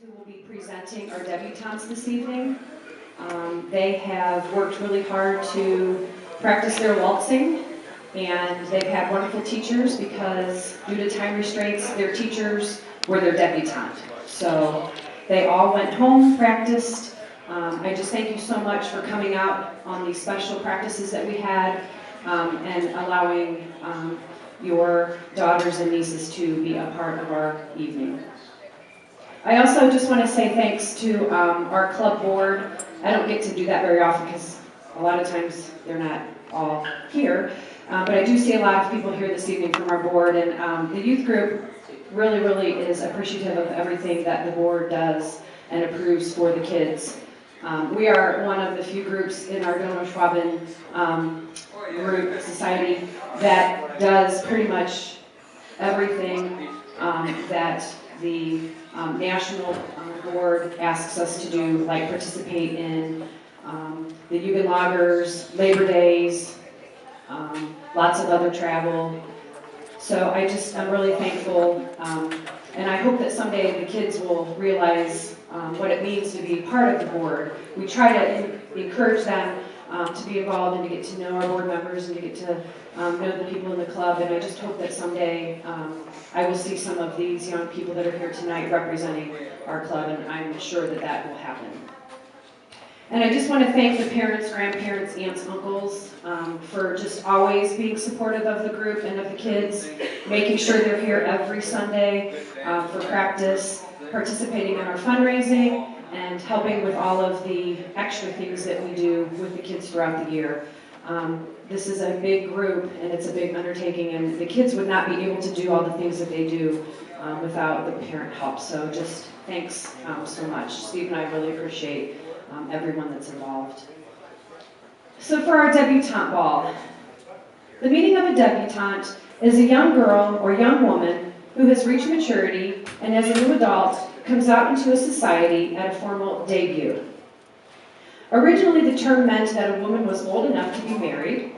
who will be presenting our debutantes this evening. They have worked really hard to practice their waltzing, and they've had wonderful teachers because due to time restraints, their teachers were their debutante. So they all went home, practiced. I just thank you so much for coming out on these special practices that we had and allowing your daughters and nieces to be a part of our evening. I also just want to say thanks to our club board. I don't get to do that very often because a lot of times they're not all here, but I do see a lot of people here this evening from our board, and the youth group really is appreciative of everything that the board does and approves for the kids. We are one of the few groups in our Donau-Schwaben group society that does pretty much everything that the national board asks us to do, like participate in the Jugendlagers, Labor Days, lots of other travel. So I'm really thankful, and I hope that someday the kids will realize what it means to be part of the board. We try to encourage them to be involved and to get to know our board members and to get to know the people in the club, and I just hope that someday I will see some of these young people that are here tonight representing our club, and I'm sure that that will happen. And I just want to thank the parents, grandparents, aunts, uncles for just always being supportive of the group and of the kids, making sure they're here every Sunday for practice, participating in our fundraising, and helping with all of the extra things that we do with the kids throughout the year. This is a big group, and it's a big undertaking, and the kids would not be able to do all the things that they do without the parent help. So just thanks so much. Steve and I really appreciate everyone that's involved. So for our debutante ball, the meaning of a debutante is a young girl or young woman who has reached maturity and as a new adult comes out into a society at a formal debut. Originally, the term meant that a woman was old enough to be married,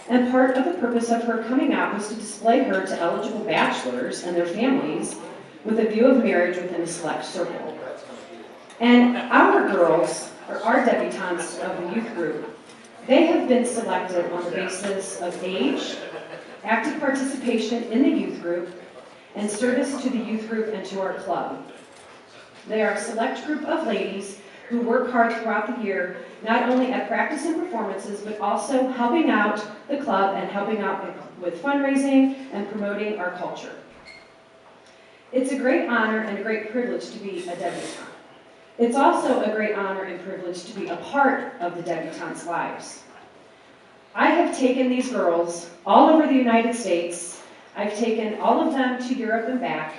and part of the purpose of her coming out was to display her to eligible bachelors and their families with a view of marriage within a select circle. And our girls, or our debutantes of the youth group, they have been selected on the basis of age, active participation in the youth group, and service to the youth group and to our club. They are a select group of ladies who work hard throughout the year, not only at practice and performances, but also helping out the club and helping out with fundraising and promoting our culture. It's a great honor and a great privilege to be a debutante. It's also a great honor and privilege to be a part of the debutantes' lives. I have taken these girls all over the United States. I've taken all of them to Europe and back,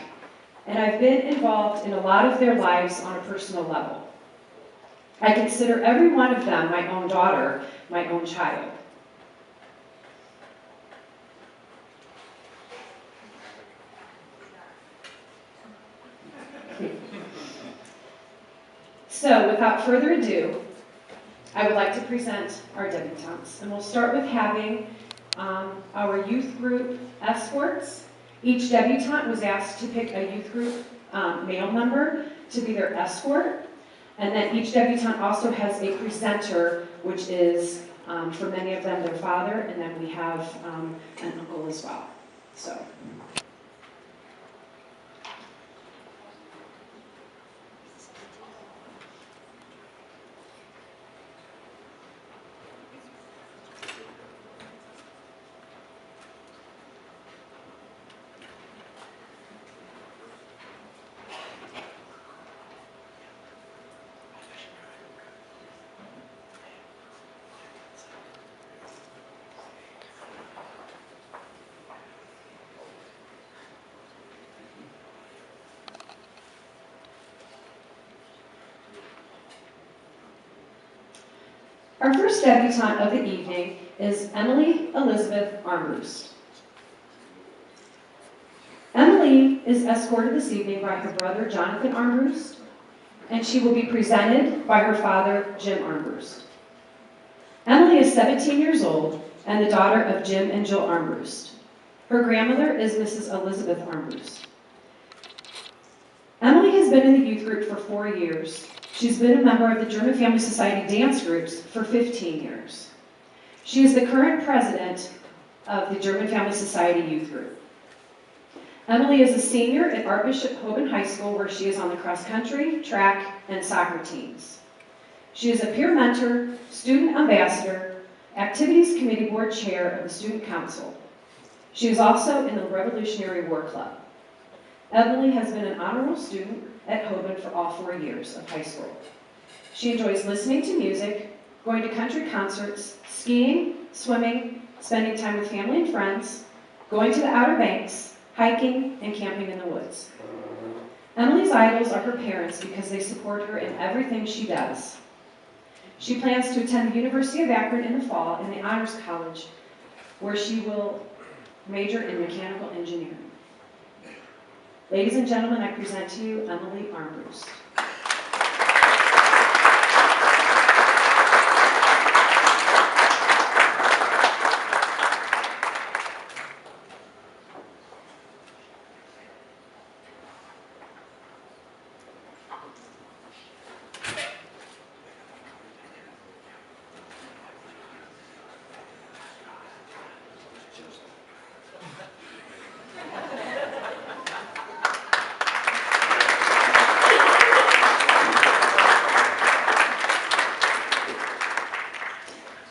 and I've been involved in a lot of their lives on a personal level. I consider every one of them my own daughter, my own child. So, without further ado, I would like to present our debutantes. And we'll start with having our youth group escorts. Each debutante was asked to pick a youth group male member to be their escort. And then each debutante also has a presenter, which is, for many of them, their father, and then we have an uncle as well. So. Our first debutante of the evening is Emily Elizabeth Armbruster. Emily is escorted this evening by her brother Jonathan Armbruster, and she will be presented by her father Jim Armbruster. Emily is 17 years old and the daughter of Jim and Jill Armbruster. Her grandmother is Mrs. Elizabeth Armbruster. Emily has has been in the youth group for 4 years. She's been a member of the German Family Society dance groups for 15 years. She is the current president of the German Family Society youth group. Emily is a senior at Archbishop Hoban High School, where she is on the cross-country, track, and soccer teams. She is a peer mentor, student ambassador, activities committee board chair of the student council. She is also in the Revolutionary War Club. Emily has been an honor roll student at Hoban for all 4 years of high school. She enjoys listening to music, going to country concerts, skiing, swimming, spending time with family and friends, going to the Outer Banks, hiking, and camping in the woods. Emily's idols are her parents because they support her in everything she does. She plans to attend the University of Akron in the fall in the Honors College, where she will major in mechanical engineering. Ladies and gentlemen, I present to you Emily Armbruster.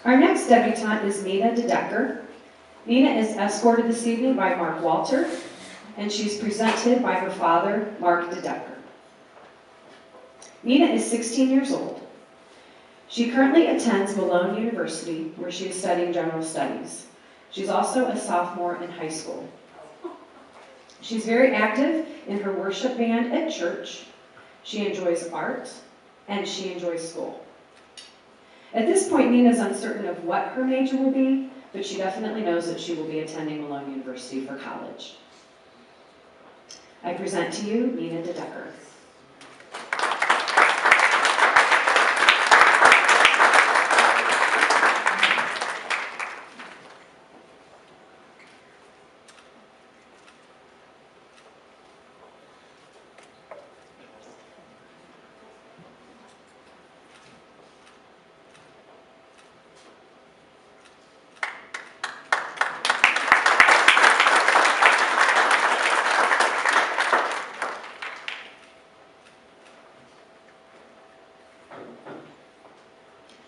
Our next debutante is Nina DeDecker. Nina is escorted this evening by Mark Walter, and she's presented by her father, Mark DeDecker. Nina is 16 years old. She currently attends Malone University, where she is studying general studies. She's also a sophomore in high school. She's very active in her worship band at church. She enjoys art, and she enjoys school. At this point, Nina is uncertain of what her major will be, but she definitely knows that she will be attending Malone University for college. I present to you Nina DeDecker.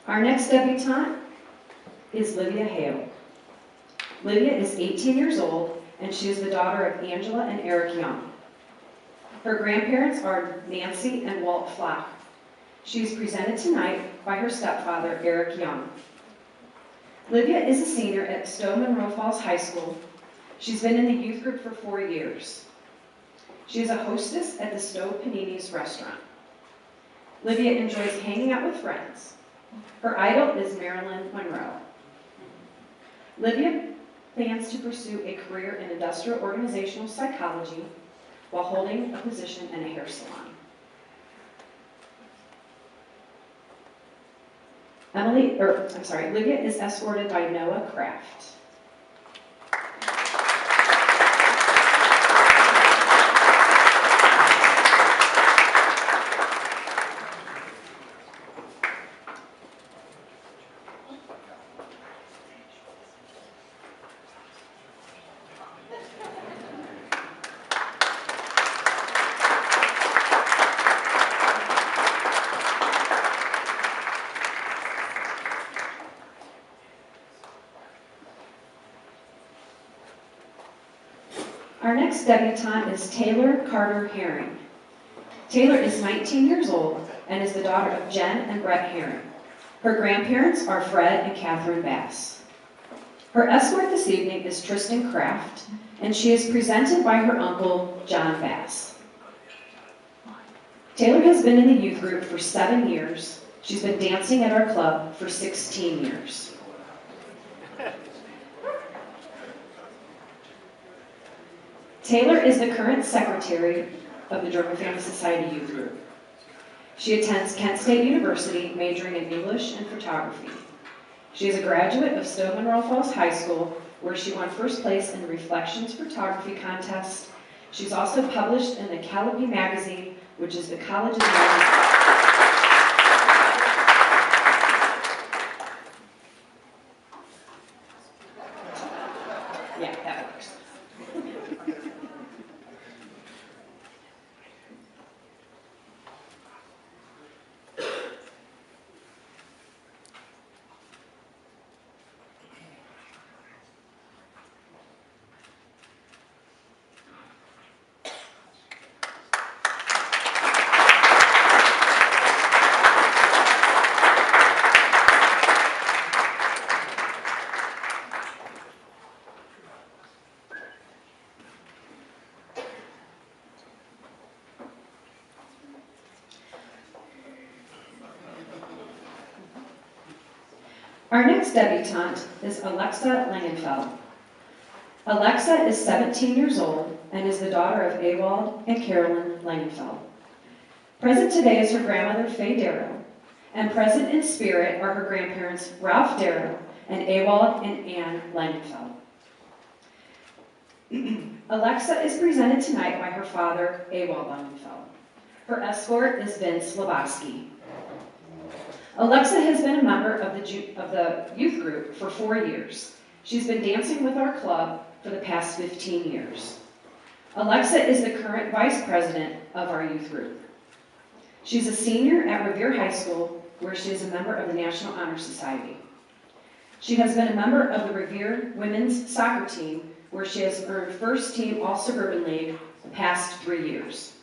Our next debutante is Livia Hale. Livia is 18 years old, and she is the daughter of Angela and Eric Young. Her grandparents are Nancy and Walt Flock. She is presented tonight by her stepfather, Eric Young. Livia is a senior at Stowe Monroe Falls High School. She's been in the youth group for 4 years. She is a hostess at the Stowe Panini's restaurant. Livia enjoys hanging out with friends. Her idol is Marilyn Monroe. Livia plans to pursue a career in industrial organizational psychology while holding a position in a hair salon. Livia is escorted by Noah Kraft. Our next debutante is Taylor Carter Herring. Taylor is 19 years old and is the daughter of Jen and Brett Herring. Her grandparents are Fred and Catherine Bass. Her escort this evening is Tristan Kraft, and she is presented by her uncle, John Bass. Taylor has been in the youth group for 7 years. She's been dancing at our club for 16 years. Taylor is the current secretary of the German Family Society Youth Group. She attends Kent State University, majoring in English and photography. She is a graduate of Stowe Monroe Falls High School, where she won first place in the Reflections Photography Contest. She's also published in the Calliope magazine which is the college's largest. Yeah, that works. Our next debutante is Alexa Langenfeld. Alexa is 17 years old and is the daughter of Ewald and Carolyn Langenfeld. Present today is her grandmother, Faye Darrow, and present in spirit are her grandparents, Ralph Darrow and Ewald and Anne Langenfeld. Alexa is presented tonight by her father, Ewald Langenfeld. Her escort is Vince Lebowski. Alexa has been a member of the youth group for 4 years. She's been dancing with our club for the past 15 years. Alexa is the current vice president of our youth group. She's a senior at Revere High School, where she is a member of the National Honor Society. She has been a member of the Revere women's soccer team, where she has earned first team All-Suburban League the past 3 years.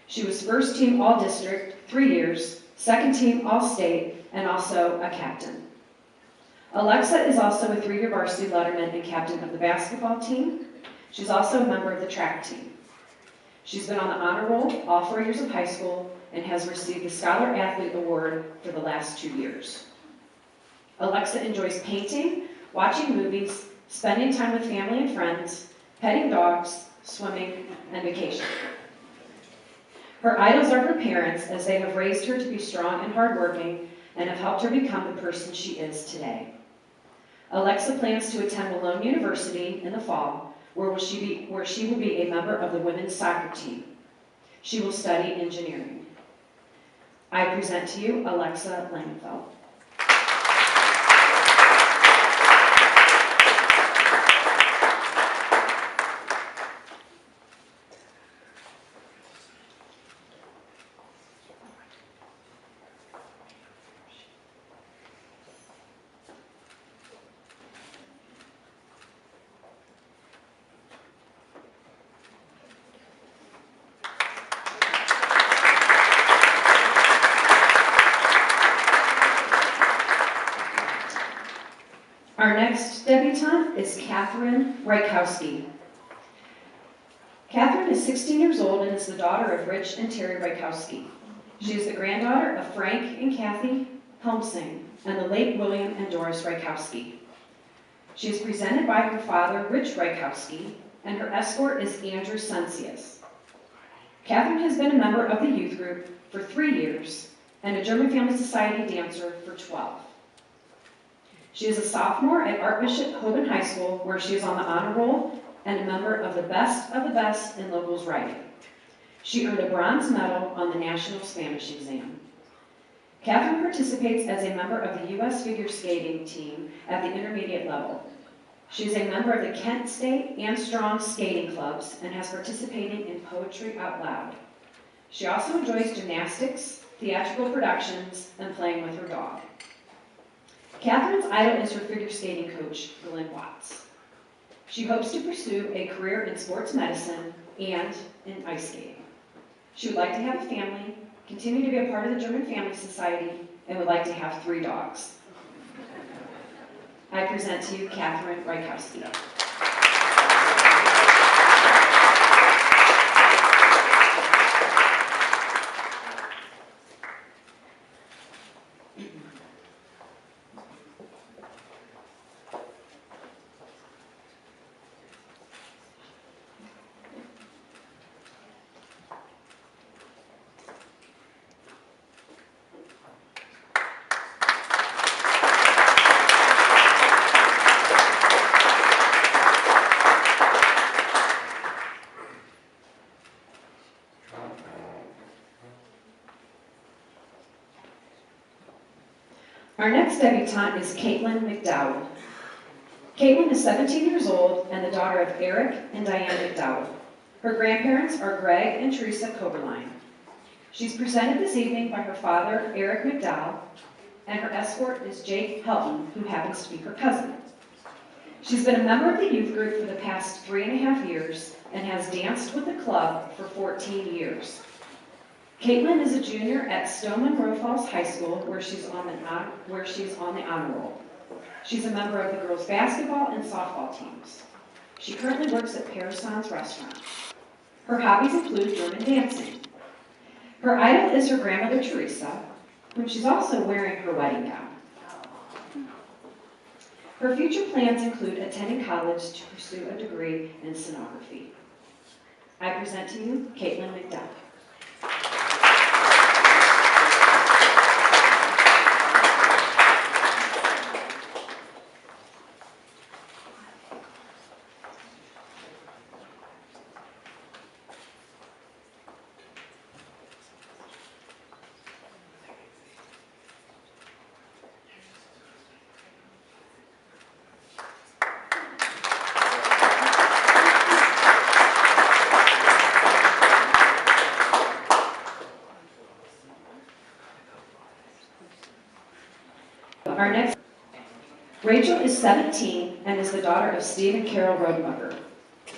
She was first team All-District 3 years, second team All-State, and also a captain. Alexa is also a 3-year varsity letterman and captain of the basketball team. She's also a member of the track team. She's been on the honor roll all 4 years of high school and has received the Scholar Athlete Award for the last 2 years. Alexa enjoys painting, watching movies, spending time with family and friends, petting dogs, swimming, and vacation. Her idols are her parents, as they have raised her to be strong and hardworking and have helped her become the person she is today. Alexa plans to attend Malone University in the fall, where she will be a member of the women's soccer team. She will study engineering. I present to you Alexa Langenfeld. Our next debutante is Catherine Rykowski. Catherine is 16 years old and is the daughter of Rich and Terry Rykowski. She is the granddaughter of Frank and Kathy Helmsing and the late William and Doris Rykowski. She is presented by her father, Rich Rykowski, and her escort is Andrew Sensius. Catherine has been a member of the youth group for 3 years and a German Family Society dancer for 12. She is a sophomore at Archbishop Hoban High School, where she is on the honor roll and a member of the best in locals writing. She earned a bronze medal on the National Spanish exam. Catherine participates as a member of the U.S. figure skating team at the intermediate level. She is a member of the Kent State and Strong skating clubs and has participated in Poetry Out Loud. She also enjoys gymnastics, theatrical productions, and playing with her dog. Catherine's idol is her figure skating coach, Glenn Watts. She hopes to pursue a career in sports medicine and in ice skating. She would like to have a family, continue to be a part of the German Family Society, and would like to have 3 dogs. I present to you Catherine Rykowski. Our next debutante is Caitlin McDowell. Caitlin is 17 years old and the daughter of Eric and Diane McDowell. Her grandparents are Greg and Teresa Coberline. She's presented this evening by her father, Eric McDowell, and her escort is Jake Helton, who happens to be her cousin. She's been a member of the youth group for the past 3.5 years and has danced with the club for 14 years. Caitlin is a junior at Stoneman Grove Falls High School, where she's on the honor roll. She's a member of the girls' basketball and softball teams. She currently works at Parasan's restaurant. Her hobbies include German dancing. Her idol is her grandmother, Teresa, whom she's also wearing her wedding gown. Her future plans include attending college to pursue a degree in sonography. I present to you Caitlin McDowell. Our next, Rachel is 17 and is the daughter of Steve and Carol Rodenbacher.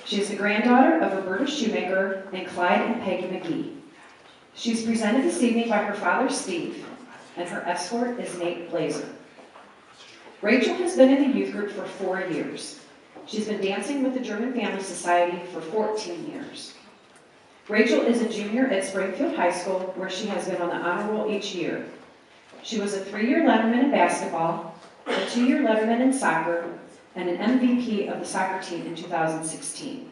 She is the granddaughter of Roberta Shoemaker and Clyde and Peggy McGee. She's presented this evening by her father, Steve, and her escort is Nate Blazer. Rachel has been in the youth group for 4 years. She's been dancing with the German Family Society for 14 years. Rachel is a junior at Springfield High School, where she has been on the honor roll each year. She was a 3-year letterman in basketball, a 2-year letterman in soccer, and an MVP of the soccer team in 2016.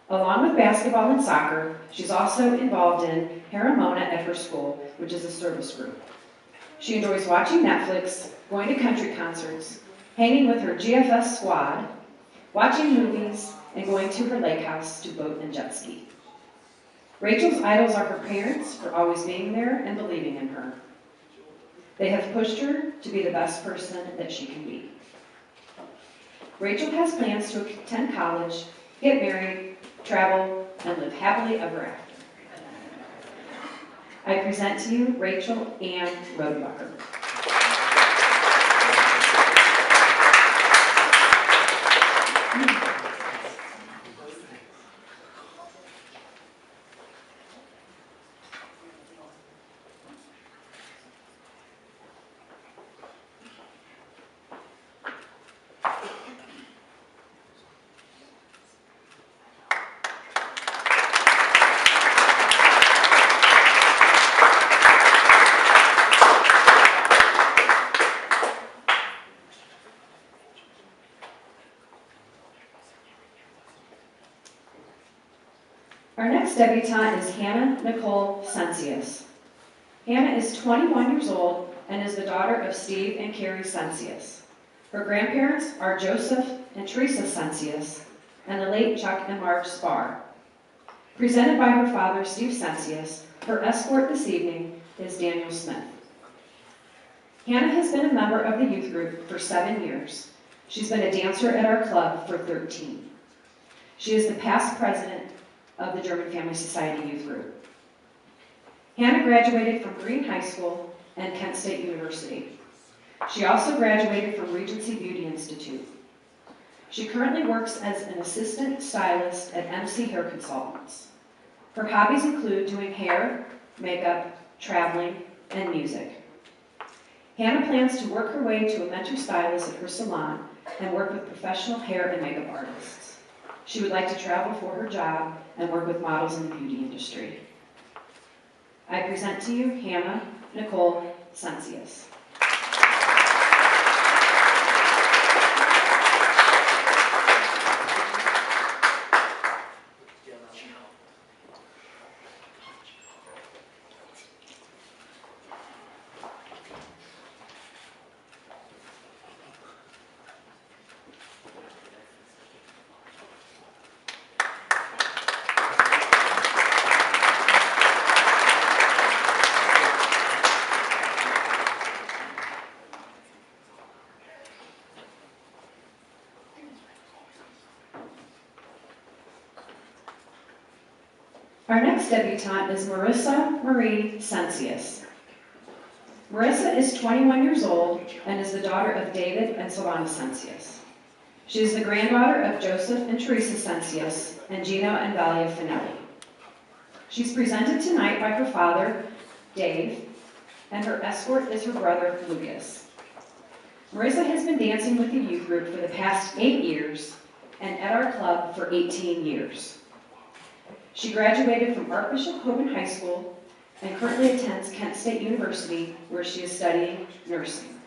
Along with basketball and soccer, she's also involved in Haramona at her school, which is a service group. She enjoys watching Netflix, going to country concerts, hanging with her GFS squad, watching movies, and going to her lake house to boat and jet ski. Rachel's idols are her parents for always being there and believing in her. They have pushed her to be the best person that she can be. Rachel has plans to attend college, get married, travel, and live happily ever after. I present to you Rachel Ann Rodenbacher. Our next debutante is Hannah Nicole Sensius. Hannah is 21 years old and is the daughter of Steve and Carrie Sensius. Her grandparents are Joseph and Teresa Sensius and the late Chuck and Marge Spar. Presented by her father, Steve Sensius, her escort this evening is Daniel Smith. Hannah has been a member of the youth group for 7 years. She's been a dancer at our club for 13. She is the past president of the German Family Society Youth Group. Hannah graduated from Green High School and Kent State University. She also graduated from Regency Beauty Institute. She currently works as an assistant stylist at MC Hair Consultants. Her hobbies include doing hair, makeup, traveling, and music. Hannah plans to work her way to a mentor stylist at her salon and work with professional hair and makeup artists. She would like to travel for her job and work with models in the beauty industry. I present to you Hannah Nicole Sensius. Our next debutante is Marissa Marie Cencius. Marissa is 21 years old and is the daughter of David and Silvana Cencius. She is the granddaughter of Joseph and Teresa Cencius and Gino and Valia Finelli. She's presented tonight by her father, Dave, and her escort is her brother, Lucas. Marissa has been dancing with the youth group for the past 8 years and at our club for 18 years. She graduated from Archbishop Hogan High School and currently attends Kent State University, where she is studying nursing.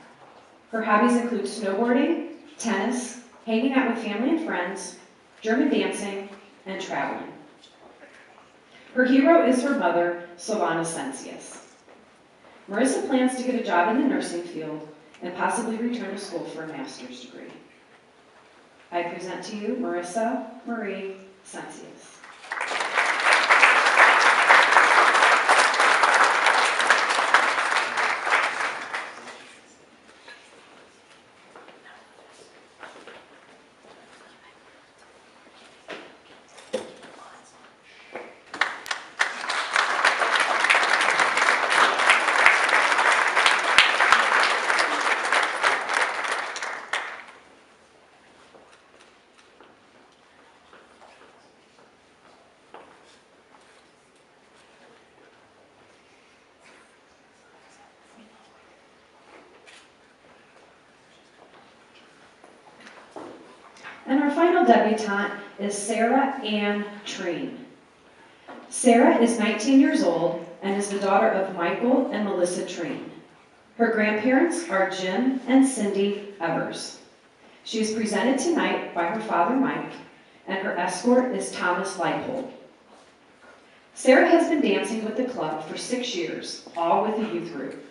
Her hobbies include snowboarding, tennis, hanging out with family and friends, German dancing, and traveling. Her hero is her mother, Silvana Cencius. Marissa plans to get a job in the nursing field and possibly return to school for a master's degree. I present to you Marissa Marie Cencius. And our final debutante is Sarah Ann Treen. Sarah is 19 years old and is the daughter of Michael and Melissa Treen. Her grandparents are Jim and Cindy Evers. She is presented tonight by her father, Mike, and her escort is Thomas Leipold. Sarah has been dancing with the club for 6 years, all with the youth group.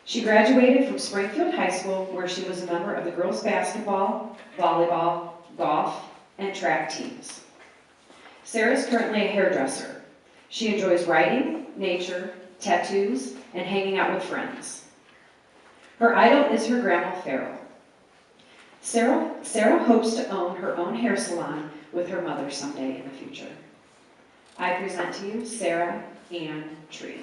She graduated from Springfield High School, where she was a member of the girls' basketball, volleyball, golf, and track teams. Sarah is currently a hairdresser. She enjoys writing, nature, tattoos, and hanging out with friends. Her idol is her grandma Farrell. Sarah hopes to own her own hair salon with her mother someday in the future. I present to you Sarah Ann Tree.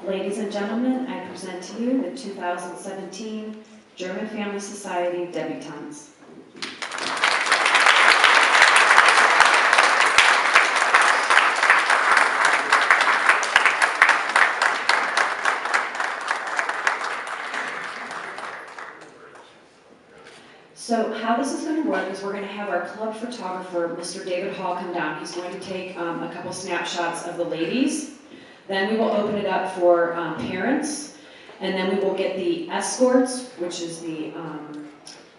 Ladies and gentlemen, I present to you the 2017 German Family Society Debutantes. So how this is going to work is we're going to have our club photographer, Mr. David Hall, come down. He's going to take a couple snapshots of the ladies. Then we will open it up for parents. And then we will get the escorts, which is the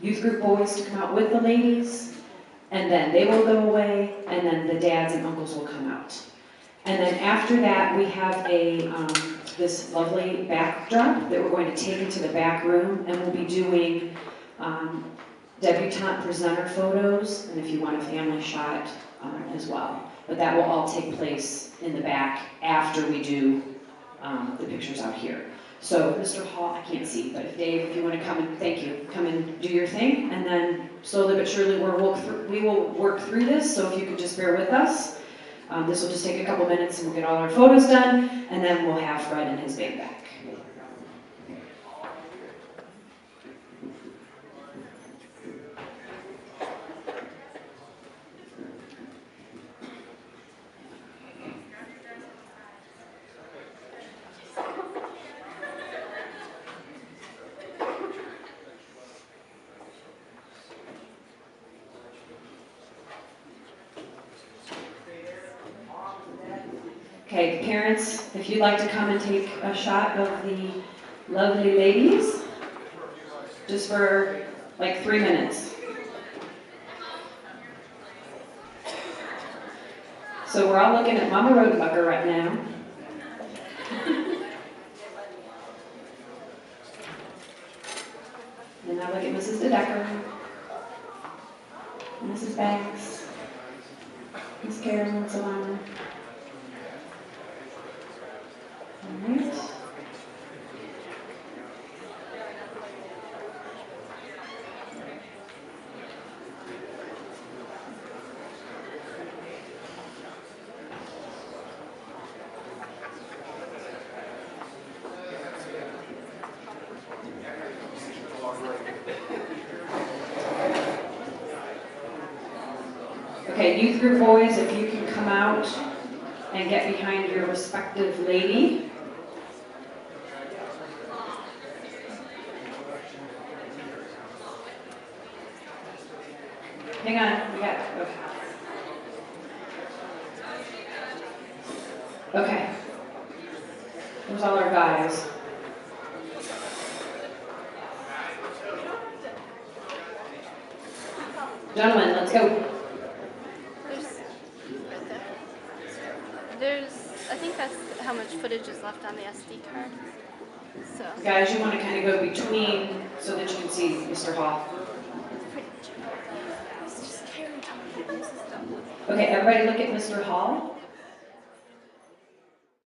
youth group boys, to come out with the ladies. And then they will go away, and then the dads and uncles will come out. And then after that, we have this lovely backdrop that we're going to take into the back room, and we'll be doing debutante presenter photos, and if you want a family shot as well. But that will all take place in the back after we do the pictures out here. So, Mr. Hall, I can't see, but if Dave, if you want to come and, thank you, come and do your thing, and then slowly but surely we will work through this, so if you could just bear with us. This will just take a couple minutes and we'll get all our photos done, and then we'll have Fred and his band back. Okay, parents, if you'd like to come and take a shot of the lovely ladies, just for like 3 minutes. So we're all looking at Mama Rodenbacher right now. And now look at Mrs. DeDecker, Mrs. Banks, Miss Carolyn Solana. All right. Okay, youth group boys, if you can come out and get behind your respective lady. Hang on, we got, okay. There's all our guys. Gentlemen, let's go. I think that's how much footage is left on the SD card. So. Guys, you want to kind of go between so that you can see Mr. Hall. Okay, everybody look at Mr. Hall.